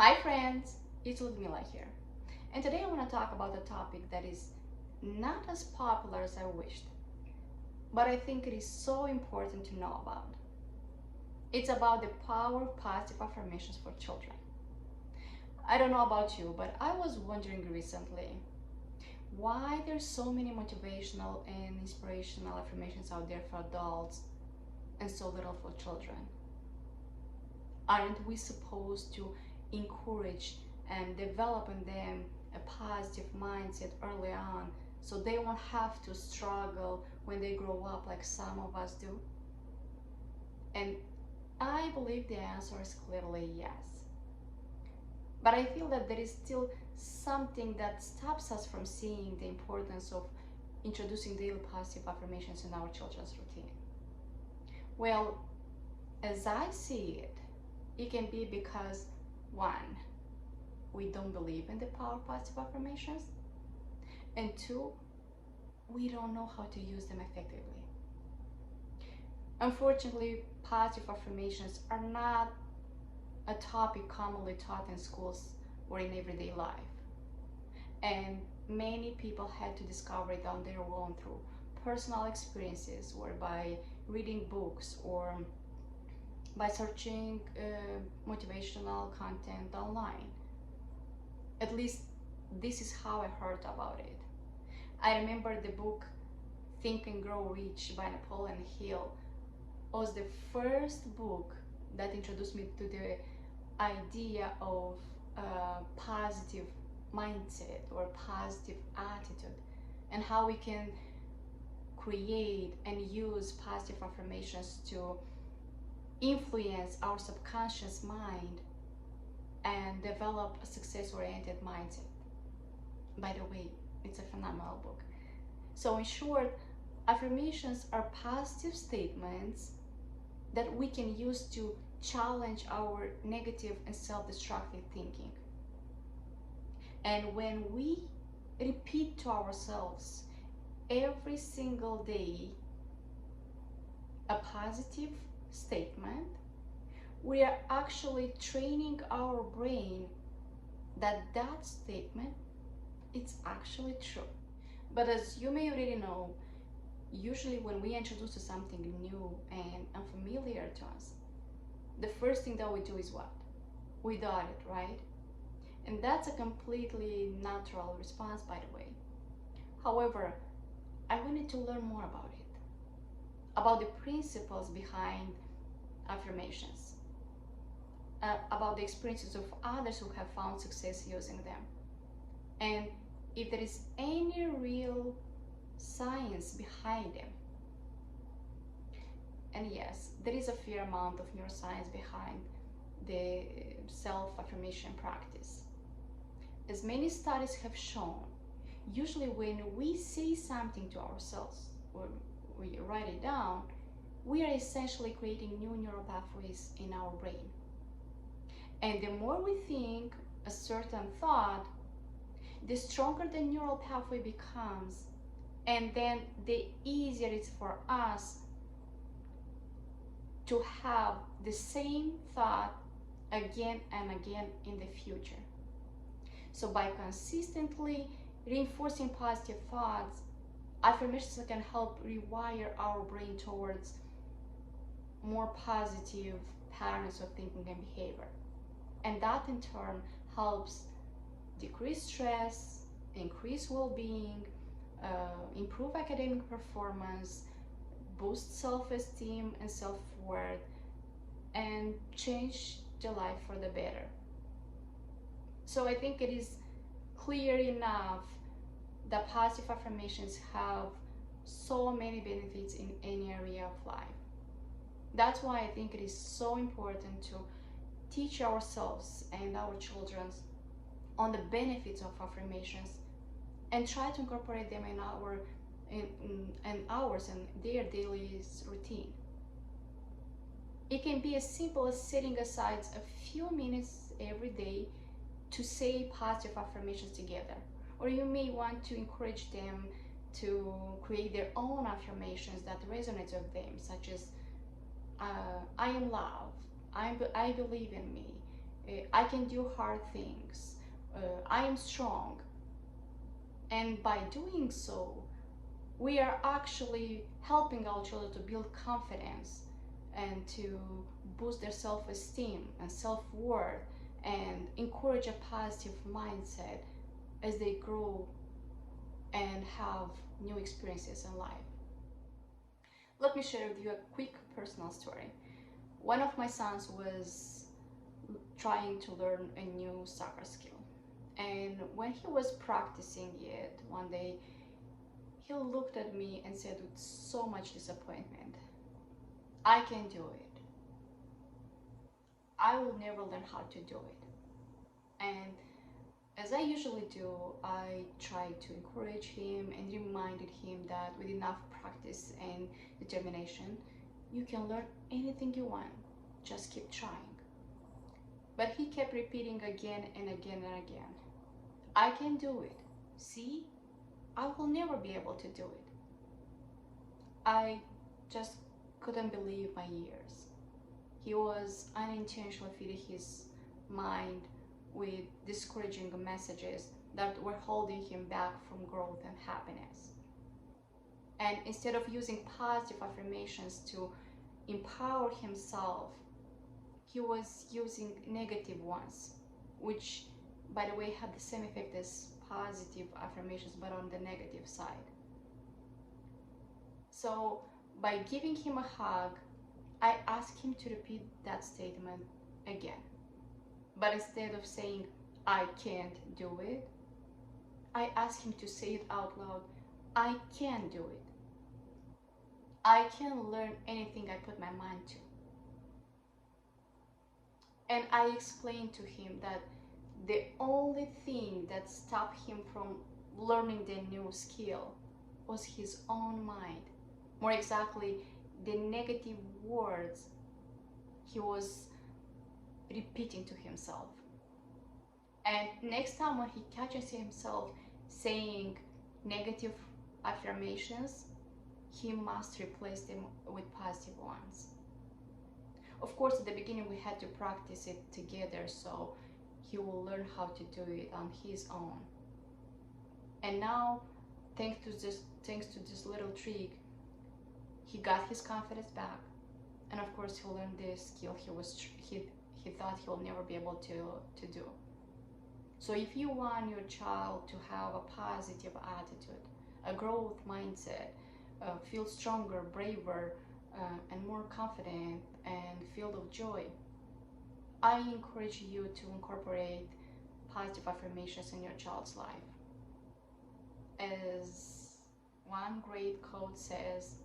Hi friends, it's Ludmila here, and today I want to talk about a topic that is not as popular as I wished, but I think it is so important to know about. It's about the power of positive affirmations for children. I don't know about you, but I was wondering recently why there's so many motivational and inspirational affirmations out there for adults and so little for children. Aren't we supposed to encourage and develop in them a positive mindset early on so they won't have to struggle when they grow up like some of us do? And I believe the answer is clearly yes. But I feel that there is still something that stops us from seeing the importance of introducing daily positive affirmations in our children's routine. Well, as I see it, it can be because, one, we don't believe in the power of positive affirmations, and two, we don't know how to use them effectively. Unfortunately, positive affirmations are not a topic commonly taught in schools or in everyday life, and many people had to discover it on their own through personal experiences or by reading books or by searching motivational content online. At least this is how I heard about it. I remember the book Think and Grow Rich by Napoleon Hill was the first book that introduced me to the idea of positive mindset or positive attitude and how we can create and use positive affirmations to influence our subconscious mind and develop a success-oriented mindset. By the way, it's a phenomenal book. So in short, affirmations are positive statements that we can use to challenge our negative and self-destructive thinking. And when we repeat to ourselves every single day a positive statement, we are actually training our brain that that statement it's actually true. But as you may already know, usually when we introduce to something new and unfamiliar to us, the first thing that we do is what? We doubt it, right? And that's a completely natural response, by the way. However, I wanted to learn more about it, about the principles behind affirmations, about the experiences of others who have found success using them, and if there is any real science behind them. And yes, there is a fair amount of neuroscience behind the self-affirmation practice. As many studies have shown, usually when we say something to ourselves or we write it down, we are essentially creating new neural pathways in our brain. And the more we think a certain thought, the stronger the neural pathway becomes, and then the easier it's for us to have the same thought again and again in the future. So by consistently reinforcing positive thoughts, affirmations can help rewire our brain towards more positive patterns of thinking and behavior. And that in turn helps decrease stress, increase well-being, improve academic performance, boost self-esteem and self-worth, and change the life for the better. So I think it is clear enough that positive affirmations have so many benefits in any area of life. That's why I think it is so important to teach ourselves and our children on the benefits of affirmations and try to incorporate them in ours and their daily routine. It can be as simple as setting aside a few minutes every day to say positive affirmations together, or you may want to encourage them to create their own affirmations that resonate with them, such as I am loved, I believe in me, I can do hard things, I am strong. And by doing so, we are actually helping our children to build confidence and to boost their self-esteem and self-worth and encourage a positive mindset as they grow and have new experiences in life. Let me share with you a quick personal story. One of my sons was trying to learn a new soccer skill, and when he was practicing it one day, he looked at me and said with so much disappointment, "I can do it. I will never learn how to do it." And as I usually do, I tried to encourage him and reminded him that with enough practice and determination, you can learn anything you want. Just keep trying. But he kept repeating again and again and again, "I can do it. See, I will never be able to do it." I just couldn't believe my ears. He was unintentionally feeding his mind with discouraging messages that were holding him back from growth and happiness. And instead of using positive affirmations to empower himself, he was using negative ones, which, by the way, had the same effect as positive affirmations, but on the negative side. So by giving him a hug, I asked him to repeat that statement again. But instead of saying, "I can't do it," I asked him to say it out loud, "I can do it. I can learn anything I put my mind to." And I explained to him that the only thing that stopped him from learning the new skill was his own mind. More exactly, the negative words he was repeating to himself. And next time when he catches himself saying negative affirmations, he must replace them with positive ones. Of course, at the beginning we had to practice it together, so he will learn how to do it on his own. And now, thanks to this little trick, he got his confidence back, and of course he learned this skill he thought he'll never be able to do. So if you want your child to have a positive attitude, a growth mindset, feel stronger, braver, and more confident and filled of joy, I encourage you to incorporate positive affirmations in your child's life. As one great quote says,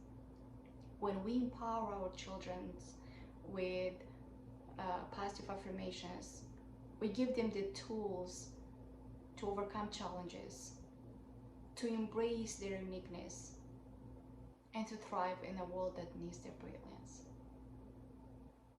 when we empower our children with positive affirmations, we give them the tools to overcome challenges, to embrace their uniqueness, and to thrive in a world that needs their brilliance.